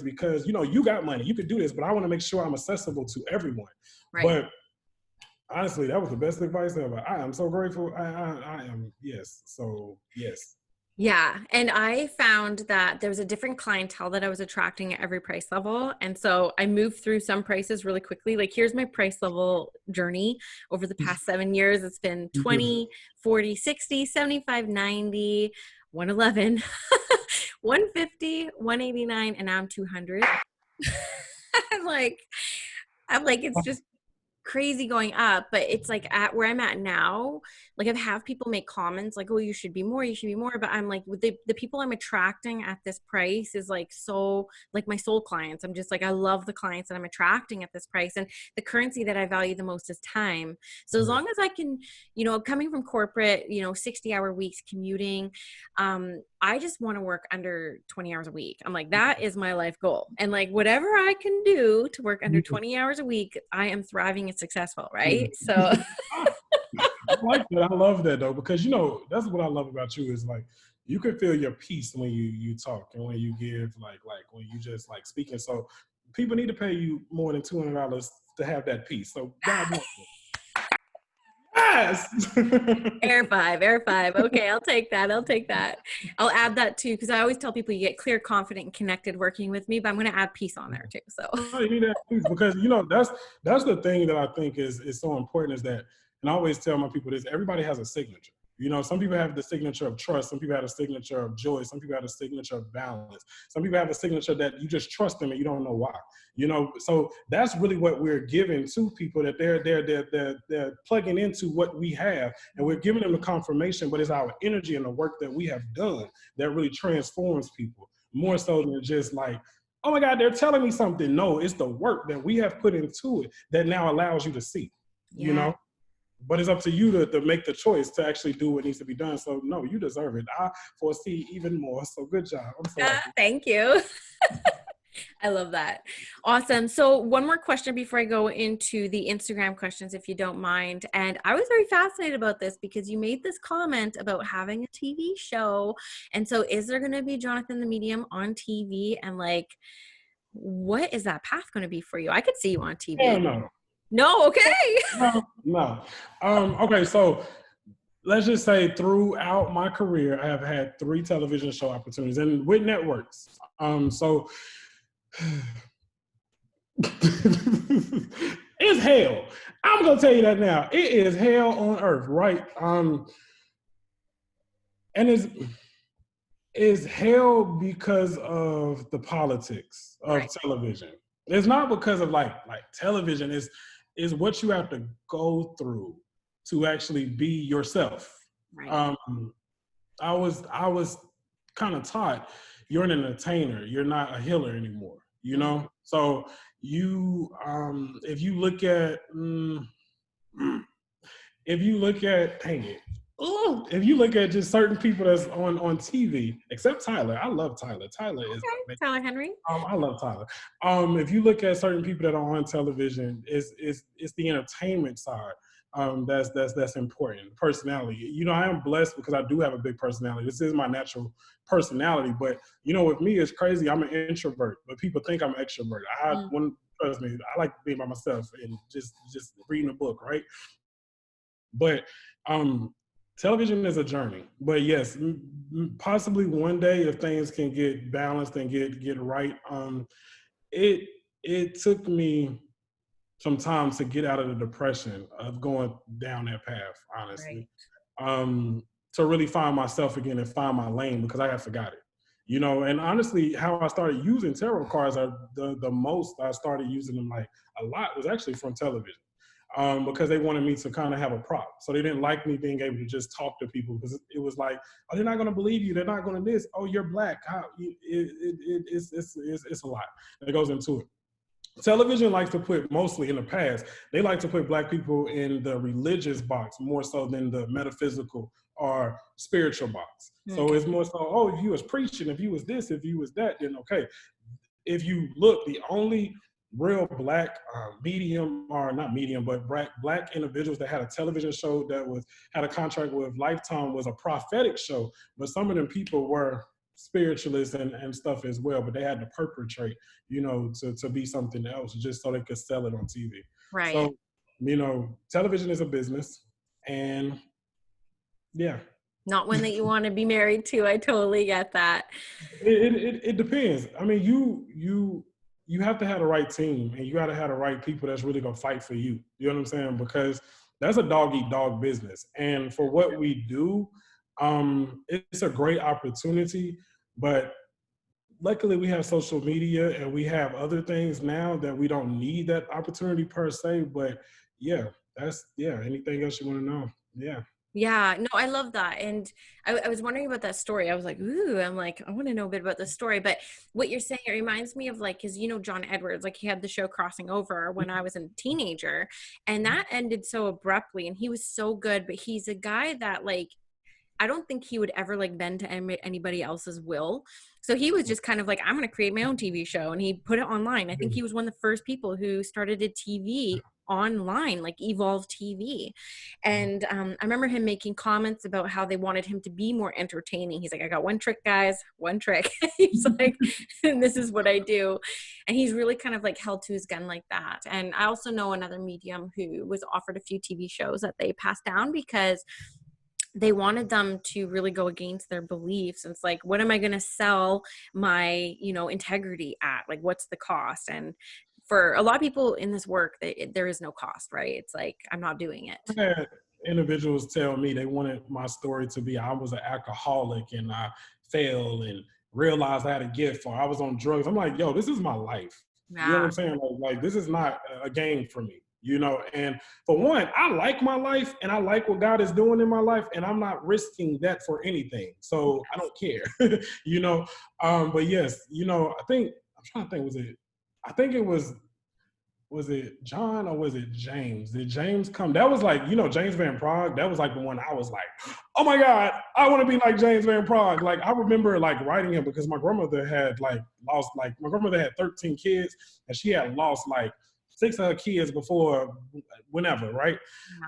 S2: because, you know, you got money, you could do this, but I want to make sure I'm accessible to everyone.
S1: Right.
S2: But honestly, that was the best advice ever. I am so grateful. I am, yes. So yes.
S1: Yeah. And I found that there was a different clientele that I was attracting at every price level. And so I moved through some prices really quickly. Like, here's my price level journey over the past 7 years. It's been 20, 40, 60, 75, 90, 111, 150, 189, and now I'm 200. I'm like, it's just crazy going up, but it's like at where I'm at now, like I've have people make comments like, oh, you should be more, but I'm like, with the people I'm attracting at this price is like, so like my soul clients, I'm just like, I love the clients that I'm attracting at this price, and the currency that I value the most is time. So as long as I can, you know, coming from corporate, you know, 60-hour weeks commuting, I just want to work under 20 hours a week. I'm like, that is my life goal. And like, whatever I can do to work under 20 hours a week, I am thriving and successful. Right. So
S2: I like that. I love that though, because you know, that's what I love about you is like you can feel your peace when you talk and when you give like when you just like speaking. So people need to pay you more than $200 to have that peace. So God bless you. Yes.
S1: air five. Okay. I'll take that. I'll add that too. Cause I always tell people you get clear, confident, and connected working with me, but I'm going to add peace on there too. So
S2: No, you need that peace because you know that's the thing that I think is so important is that, and I always tell my people this: everybody has a signature. You know, some people have the signature of trust, some people have a signature of joy, some people have a signature of balance, some people have a signature that you just trust them and you don't know why. You know, so that's really what we're giving to people, that they're plugging into what we have, and we're giving them the confirmation. But it's our energy and the work that we have done that really transforms people more so than just like, oh my God, they're telling me something. No, it's the work that we have put into it that now allows you to see, you
S1: yeah.
S2: know? But it's up to you to make the choice to actually do what needs to be done. So no, you deserve it. I foresee even more. So good job. I'm so happy.
S1: Thank you. I love that. Awesome. So one more question before I go into the Instagram questions, if you don't mind. And I was very fascinated about this because you made this comment about having a TV show. And so is there going to be Jonathan the Medium on TV? And like, what is that path going to be for you? I could see you on TV.
S2: Hell no.
S1: No. Okay.
S2: No. Okay, so let's just say throughout my career, I have had 3 television show opportunities and with networks. So it's hell. I'm gonna tell you that now. It is hell on earth, right? And it's hell because of the politics of
S1: Right.
S2: television. It's not because of like television is what you have to go through to actually be yourself.
S1: Right.
S2: I was kind of taught you're an entertainer, you're not a healer anymore, you know? So you if you look at dang it. Ooh, if you look at just certain people that's on TV, except Tyler, I love Tyler. Tyler is
S1: Okay. Tyler Henry.
S2: I love Tyler. If you look at certain people that are on television, it's the entertainment side that's important. Personality. You know, I am blessed because I do have a big personality. This is my natural personality. But you know, with me, it's crazy. I'm an introvert, but people think I'm an extrovert. Trust me, I like being by myself and just reading a book, right? But television is a journey. But yes, possibly one day if things can get balanced and get right. It took me some time to get out of the depression of going down that path, honestly.
S1: Right.
S2: To really find myself again and find my lane because I had forgot it. You know, and honestly, how I started using tarot cards are the most I started using them like a lot was actually from television. because they wanted me to kind of have a prop. So they didn't like me being able to just talk to people because it was like, oh, they're not going to believe you. They're not going to this. Oh, you're black. It's a lot that goes into it. Television likes to put, mostly in the past, they like to put black people in the religious box more so than the metaphysical or spiritual box. So
S1: Okay.
S2: it's more so, oh, if you was preaching, if you was this, if you was that, then okay. If you look, the only real black medium, or not medium, but black individuals that had a television show that had a contract with Lifetime was a prophetic show, but some of them people were spiritualists and stuff as well, but they had to perpetrate, to be something else just so they could sell it on TV.
S1: Right.
S2: So, television is a business, and yeah.
S1: Not one that you want to be married to. I totally get that.
S2: It depends. I mean, you have to have the right team, and you got to have the right people that's really gonna fight for you. You know what I'm saying? Because that's a dog eat dog business, and for what we do, it's a great opportunity. But luckily, we have social media and we have other things now that we don't need that opportunity per se. But yeah, Anything else you want to know? Yeah.
S1: Yeah, no, I love that. And I was wondering about that story. I was like, ooh, I'm like, I want to know a bit about the story. But what you're saying, it reminds me of like, because John Edwards, like he had the show Crossing Over when I was a teenager, and that ended so abruptly. And he was so good, but he's a guy that like, I don't think he would ever like bend to anybody else's will. So he was just kind of like, I'm going to create my own TV show. And he put it online. I think he was one of the first people who started a TV online, like Evolve TV. And I remember him making comments about how they wanted him to be more entertaining. He's like, I got one trick, guys, one trick. He's like, and this is what I do. And he's really kind of like held to his gun like that. And I also know another medium who was offered a few TV shows that they passed down because they wanted them to really go against their beliefs. And it's like, what am I going to sell my, integrity at? Like, what's the cost? And for a lot of people in this work, there is no cost, right? It's like, I'm not doing it.
S2: I had individuals tell me they wanted my story to be I was an alcoholic and I failed and realized I had a gift, or I was on drugs. I'm like, yo, this is my life. You know what
S1: Yeah.
S2: I'm saying? Like this is not a game for me. And for one, I like my life and I like what God is doing in my life, and I'm not risking that for anything. So I don't care. But yes, I'm trying to think, I think it was it John or was it James? Did James come? That was like, James Van Prague. That was like the one I was like, oh my God, I want to be like James Van Prague. Like I remember like writing him because my grandmother had my grandmother had 13 kids and she had lost like 6 of her kids before whenever, right?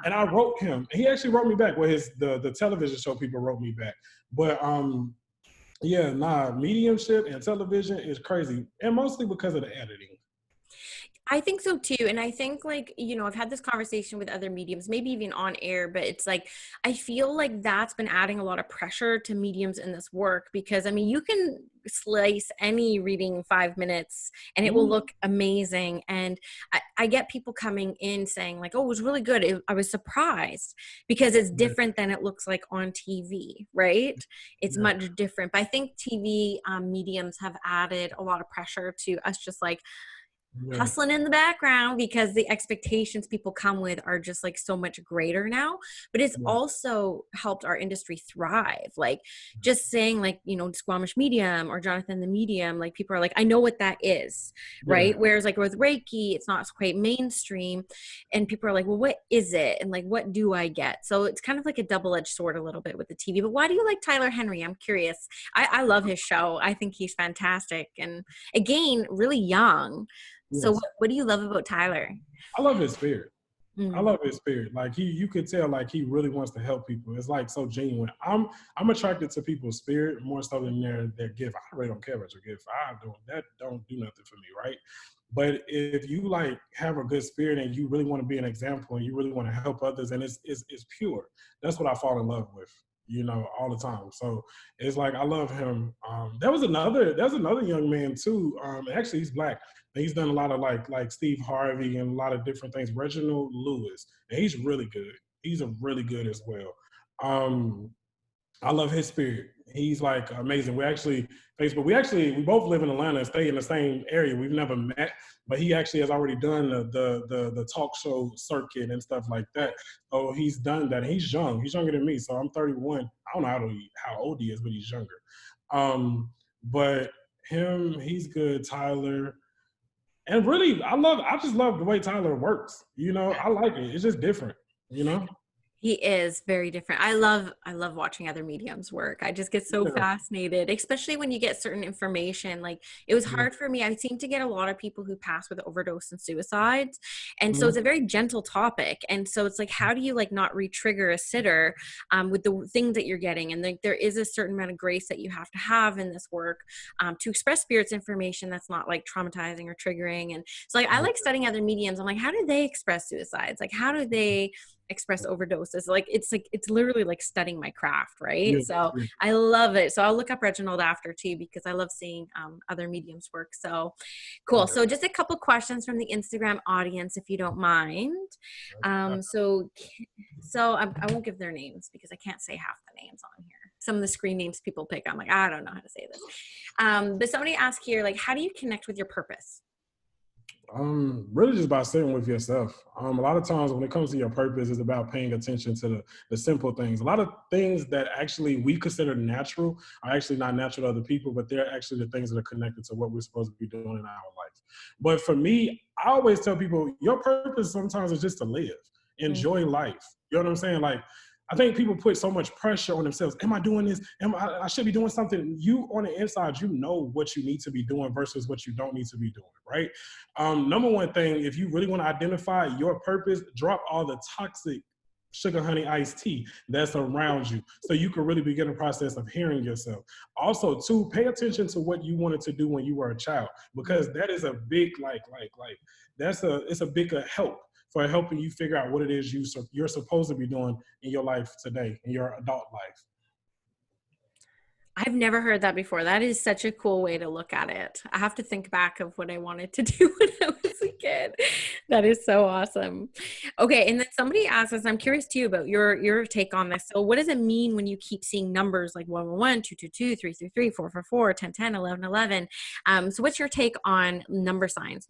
S2: And I wrote him. He actually wrote me back. Well, the television show people wrote me back. But mediumship and television is crazy. And mostly because of the editing.
S1: I think so too. And I think like, I've had this conversation with other mediums, maybe even on air, but it's like, I feel like that's been adding a lot of pressure to mediums in this work because I mean, you can slice any reading 5 minutes and it will look amazing. And I get people coming in saying like, oh, it was really good. I was surprised because it's different than it looks like on TV, right? It's much different. But I think TV mediums have added a lot of pressure to us just like, hustling in the background because the expectations people come with are just like so much greater now, but it's also helped our industry thrive. Like just saying like, Squamish Medium or Jonathan the Medium, like people are like, I know what that is, right? Whereas like with Reiki, it's not quite mainstream and people are like, well, what is it? And like, what do I get? So it's kind of like a double-edged sword a little bit with the TV, but why do you like Tyler Henry? I'm curious. I love his show. I think he's fantastic. And again, really young. So what do you love about Tyler?
S2: I love his spirit.
S1: Mm-hmm.
S2: I love his spirit. Like you could tell like he really wants to help people. It's like so genuine. I'm attracted to people's spirit more so than their gift. I really don't care about your gift. Don't do nothing for me, right? But if you like have a good spirit and you really want to be an example and you really want to help others and it's pure, that's what I fall in love with, all the time. So it's like I love him. There's another young man too. Actually he's black. He's done a lot of like Steve Harvey and a lot of different things. Reginald Lewis, and he's really good. He's a really good as well. I love his spirit. He's like amazing. We both live in Atlanta and stay in the same area. We've never met, but he actually has already done the talk show circuit and stuff like that. So he's done that. And he's young. He's younger than me. So I'm 31. I don't know how old he is, but he's younger. But he's good. Tyler. And really, I just love the way Tyler works. You know, I like it. It's just different, you know?
S1: He is very different. I love watching other mediums work. I just get so fascinated, especially when you get certain information. Like it was hard for me. I seem to get a lot of people who pass with overdose and suicides. And so it's a very gentle topic. And so it's like, how do you like not re-trigger a sitter with the things that you're getting? And like there is a certain amount of grace that you have to have in this work to express spirits information that's not like traumatizing or triggering. And so like I like studying other mediums. I'm like, how do they express suicides? Like how do they express overdoses? Like it's literally like studying my craft, right? So I love it. So I'll look up Reginald after too, because I love seeing other mediums work. So cool. So just a couple questions from the Instagram audience, if you don't mind. So I won't give their names because I can't say half the names on here. Some of the screen names people pick, I'm like, I don't know how to say this. But somebody asked here, like, how do you connect with your purpose?
S2: Really just by sitting with yourself. A lot of times when it comes to your purpose, it's about paying attention to the simple things. A lot of things that actually we consider natural are actually not natural to other people, but they're actually the things that are connected to what we're supposed to be doing in our life. But for me, I always tell people, your purpose sometimes is just to live, enjoy life. You know what I'm saying? Like, I think people put so much pressure on themselves. Am I doing this? I should be doing something. You on the inside, you know what you need to be doing versus what you don't need to be doing, right? Number one thing, if you really want to identify your purpose, drop all the toxic sugar, honey, iced tea that's around you so you can really begin the process of hearing yourself. Also, too, pay attention to what you wanted to do when you were a child, because that is a big, it's a big help for helping you figure out what it is you're supposed to be doing in your life today, in your adult life.
S1: I've never heard that before. That is such a cool way to look at it. I have to think back of what I wanted to do when I was a kid. That is so awesome. Okay, and then somebody asked us, I'm curious too about your take on this. So what does it mean when you keep seeing numbers like 111, 222, 333, 444, 1010, 1111? So what's your take on number signs?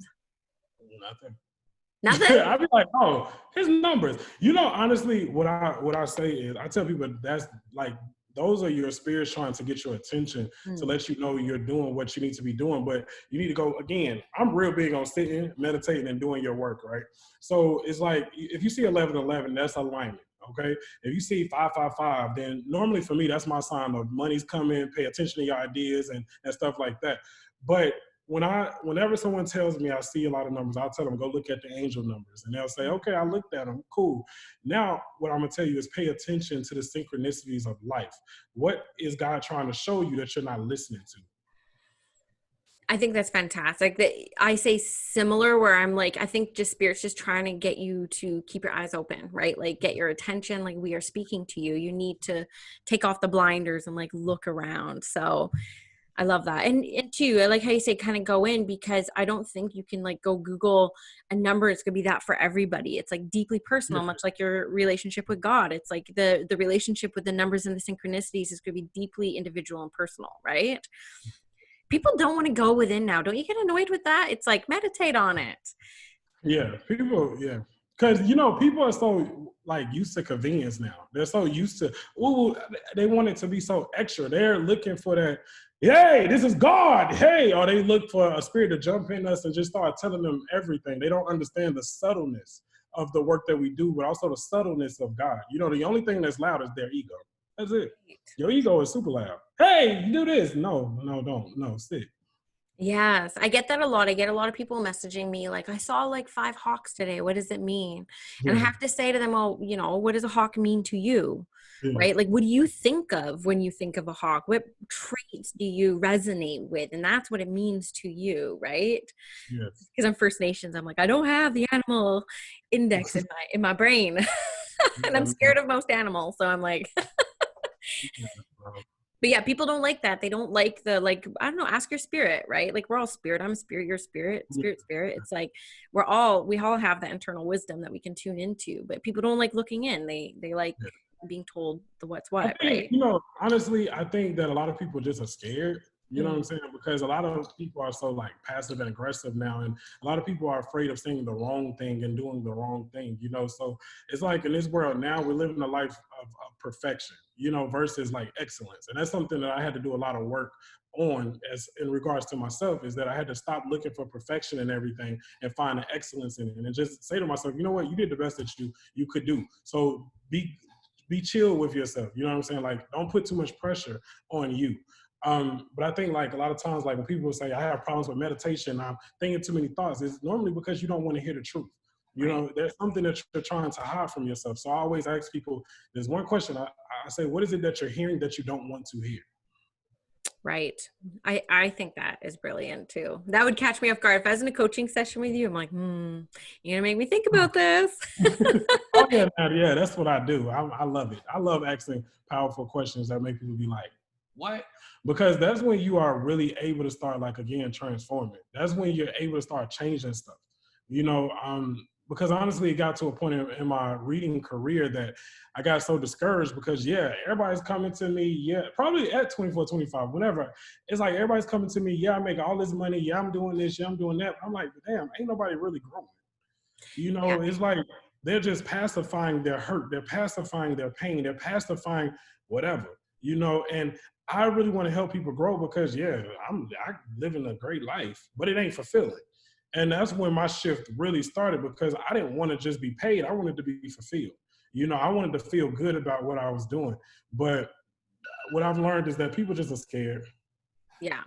S1: Nothing?
S2: I'd be like, oh, his numbers. You know, honestly, what I say is, I tell people that's like, those are your spirits trying to get your attention to let you know you're doing what you need to be doing. But you need to go, again, I'm real big on sitting, meditating, and doing your work, right? So it's like, if you see 1111, that's alignment. Okay. If you see 555, then normally for me, that's my sign of money's coming, pay attention to your ideas and stuff like that. But whenever someone tells me I see a lot of numbers, I'll tell them, go look at the angel numbers. And they'll say, okay, I looked at them. Cool. Now, what I'm going to tell you is pay attention to the synchronicities of life. What is God trying to show you that you're not listening to?
S1: I think that's fantastic. That I say similar, where I'm like, I think just Spirit's just trying to get you to keep your eyes open, right? Like get your attention, like we are speaking to you. You need to take off the blinders and like look around. So I love that. And too, I like how you say kind of go in, because I don't think you can like go Google a number. It's going to be that for everybody. It's like deeply personal, much like your relationship with God. It's like the relationship with the numbers and the synchronicities is going to be deeply individual and personal, right? People don't want to go within now. Don't you get annoyed with that? It's like, meditate on it.
S2: Yeah, because, you know, people are so like used to convenience now. They're so used to, they want it to be so extra. They're looking for that, hey, this is God, hey, or they look for a spirit to jump in us and just start telling them everything. They don't understand the subtleness of the work that we do, but also the subtleness of God. You know, the only thing that's loud is their ego. That's it. Your ego is super loud. Hey, you do this. No, don't. No, sit.
S1: Yes, I get that a lot. I get a lot of people messaging me like, I saw like 5 hawks today. What does it mean? And I have to say to them, well, you know, what does a hawk mean to you? Right? Like, what do you think of when you think of a hawk? What traits do you resonate with? And that's what it means to you, right?
S2: Yes.
S1: Because I'm First Nations. I'm like, I don't have the animal index in my brain. And I'm scared of most animals. So I'm like, but yeah, people don't like that. They don't like the, like, I don't know, ask your spirit, right? Like we're all spirit. I'm spirit, you're spirit, spirit. It's like, we all have that internal wisdom that we can tune into, but people don't like looking in. They like being told the what's
S2: I
S1: what,
S2: think,
S1: right?
S2: honestly, I think that a lot of people just are scared. You know what I'm
S1: Mm,
S2: saying? Because a lot of people are so like passive and aggressive now, and a lot of people are afraid of saying the wrong thing and doing the wrong thing. So it's like in this world now we're living a life of perfection, versus like excellence, and that's something that I had to do a lot of work on as in regards to myself is that I had to stop looking for perfection in everything and find the excellence in it, and just say to myself, you know what, you did the best that you could do. So be chill with yourself. You know what I'm saying? Like, don't put too much pressure on you. But I think like a lot of times, like when people say I have problems with meditation, I'm thinking too many thoughts, it's normally because you don't want to hear the truth.
S1: right.
S2: There's something that you're trying to hide from yourself. So I always ask people, there's one question I say, what is it that you're hearing that you don't want to hear?
S1: Right. I think that is brilliant too. That would catch me off guard. If I was in a coaching session with you, I'm like, you're gonna make me think about this.
S2: Oh yeah, yeah, that's what I do. I love it. I love asking powerful questions that make people be like, "What?" Because that's when you are really able to start, like again, transforming. That's when you're able to start changing stuff. Because honestly, it got to a point in my reading career that I got so discouraged because yeah, everybody's coming to me, yeah, probably at 24, 25, whatever. It's like everybody's coming to me, yeah, I make all this money, yeah, I'm doing this, yeah, I'm doing that. I'm like, damn, ain't nobody really growing.
S1: Yeah.
S2: It's like they're just pacifying their hurt, they're pacifying their pain, they're pacifying whatever, and I really want to help people grow because yeah, I living a great life, but it ain't fulfilling. And that's when my shift really started because I didn't want to just be paid. I wanted to be fulfilled. I wanted to feel good about what I was doing. But what I've learned is that people just are scared.
S1: Yeah,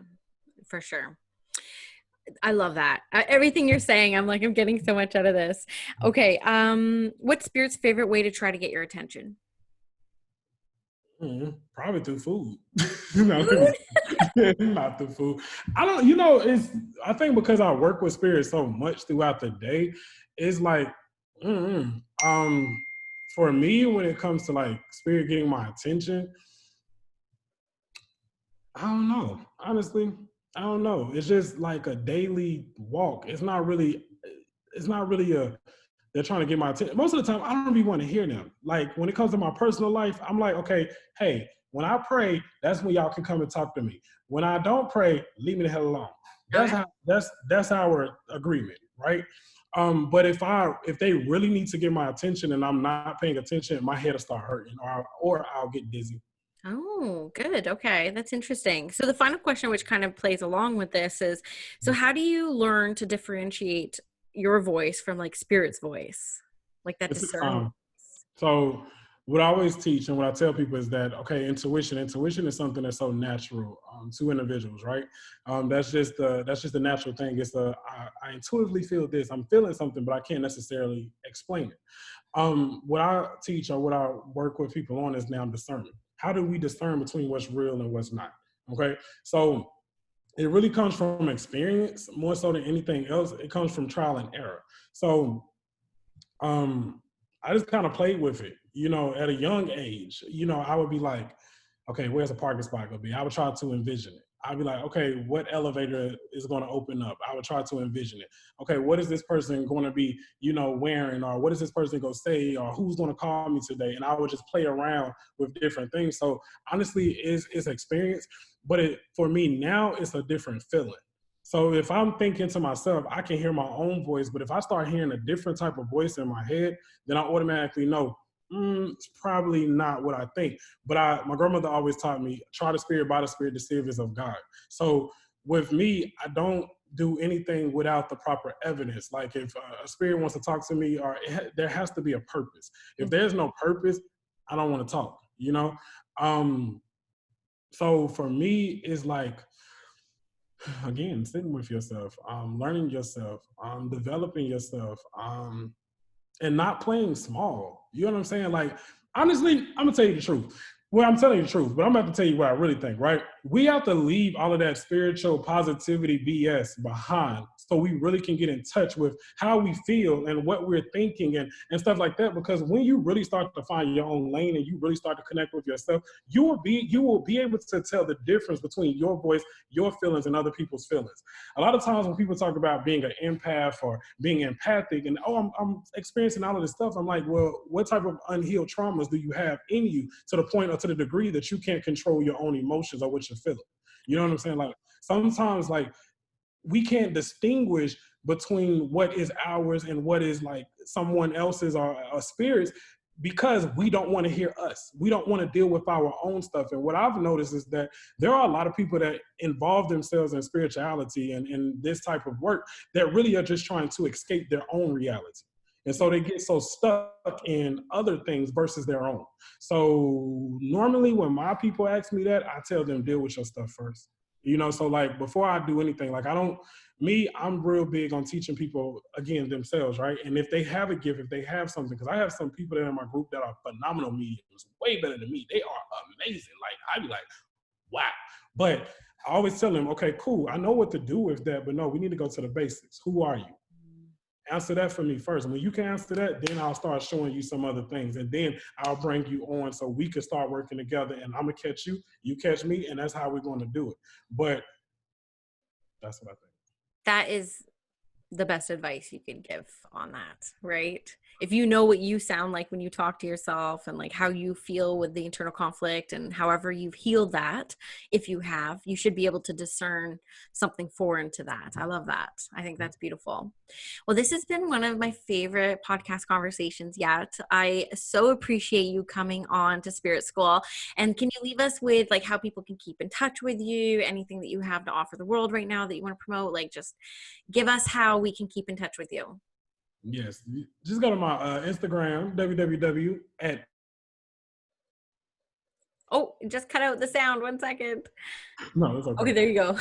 S1: for sure. I love that. Everything you're saying, I'm like, I'm getting so much out of this. Okay. What's Spirit's favorite way to try to get your attention?
S2: Probably through food. Let me
S1: Food?
S2: not through food. I don't, I think because I work with spirit so much throughout the day, it's like, mm, um, for me, when it comes to like spirit getting my attention, I don't know. Honestly, I don't know. It's just like a daily walk. It's not really they're trying to get my attention. Most of the time, I don't even want to hear them. Like when it comes to my personal life, I'm like, okay, hey, when I pray, that's when y'all can come and talk to me. When I don't pray, leave me the hell alone.
S1: Okay.
S2: That's our agreement, right? But if they really need to get my attention and I'm not paying attention, my head will start hurting, or I'll get dizzy.
S1: Oh, good. Okay. That's interesting. So the final question, which kind of plays along with this is, so how do you learn to differentiate your voice from like Spirit's voice? Like that
S2: This is
S1: discern.
S2: so what I always teach and what I tell people is that okay, intuition is something that's so natural to individuals, right? That's just the natural thing. I intuitively feel this. I'm feeling something, but I can't necessarily explain it. What I teach or what I work with people on is now discernment. How do we discern between what's real and what's not? Okay, so it really comes from experience more so than anything else. It comes from trial and error. So um, I just kind of played with it, at a young age. I would be like, okay, where's a parking spot gonna be? I would try to envision it. I'd be like, okay, what elevator is going to open up? I would try to envision it. Okay, what is this person going to be, wearing, or what is this person going to say, or who's going to call me today? And I would just play around with different things. So honestly, it's experience, but for me now, it's a different feeling. So if I'm thinking to myself, I can hear my own voice, but if I start hearing a different type of voice in my head, then I automatically know it's probably not what I think. But my grandmother always taught me, try the spirit by the spirit to see if it's of God. So with me, I don't do anything without the proper evidence. Like if a spirit wants to talk to me, or there has to be a purpose. If there's no purpose, I don't want to talk. Um, so for me, it's like, again, sitting with yourself, learning yourself, developing yourself, and not playing small. You know what I'm saying? Like, honestly, I'm gonna tell you the truth. Well, I'm telling you the truth, but I'm about to tell you what I really think, right? we have to leave all of that spiritual positivity BS behind so we really can get in touch with how we feel and what we're thinking and stuff like that. Because when you really start to find your own lane and you really start to connect with yourself, you will be able to tell the difference between your voice, your feelings, and other people's feelings. A lot of times when people talk about being an empath or being empathic and, oh, I'm experiencing all of this stuff, I'm like, well, what type of unhealed traumas do you have in you to the point or to the degree that you can't control your own emotions or what you're feeling? You know what I'm saying? Like sometimes like we can't distinguish between what is ours and what is like someone else's or spirits because we don't want to hear us. We don't want to deal with our own stuff. And what I've noticed is that there are a lot of people that involve themselves in spirituality and this type of work that really are just trying to escape their own reality. And so they get so stuck in other things versus their own. So normally when my people ask me that, I tell them, deal with your stuff first. You know, so like before I do anything, like I'm real big on teaching people, again, themselves, right? And if they have a gift, if they have something, because I have some people that are in my group that are phenomenal mediums, way better than me. They are amazing. Like, I'd be like, wow. But I always tell them, okay, cool. I know what to do with that, but no, we need to go to the basics. Who are you? Answer that for me first. And when you can answer that, then I'll start showing you some other things. And then I'll bring you on so we can start working together and I'm going to catch you, you catch me, and that's how we're going to do it. But that's what I think.
S1: That is the best advice you could give on that, right? If you know what you sound like when you talk to yourself and like how you feel with the internal conflict and however you've healed that, if you have, you should be able to discern something foreign to that. I love that. I think that's beautiful. Well, this has been one of my favorite podcast conversations yet. I so appreciate you coming on to Spirit School. And can you leave us with like how people can keep in touch with you, anything that you have to offer the world right now that you want to promote? Like just give us how we can keep in touch with you.
S2: Yes. Just go to my Instagram, www.
S1: Oh, just cut out the sound 1 second.
S2: No, it's okay.
S1: Okay, there you go.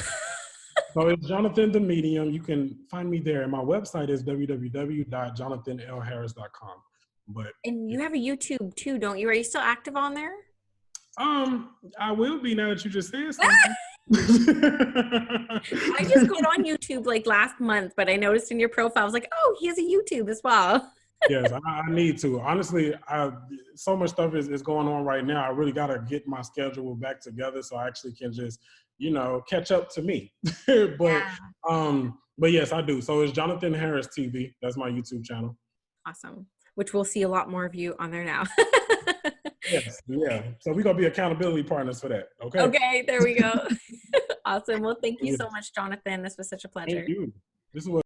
S2: So it's Jonathan the Medium. You can find me there. And my website is www.jonathanlharris.com.
S1: And you have a YouTube too, don't you? Are you still active on there?
S2: I will be now that you just said something.
S1: I just got on YouTube like last month, but I noticed in your profile, I was like, oh, he has a YouTube as well.
S2: Yes, I need to. Honestly, so much stuff is going on right now. I really got to get my schedule back together so I actually can just, catch up to me. But yes, I do. So it's Jonathan Harris TV. That's my YouTube channel.
S1: Awesome. Which we'll see a lot more of you on there now.
S2: Yes, yeah. So we're going to be accountability partners for that. Okay.
S1: Okay, there we go. Awesome. Well, thank you so much, Jonathan. This was such a pleasure.
S2: Thank you. This is what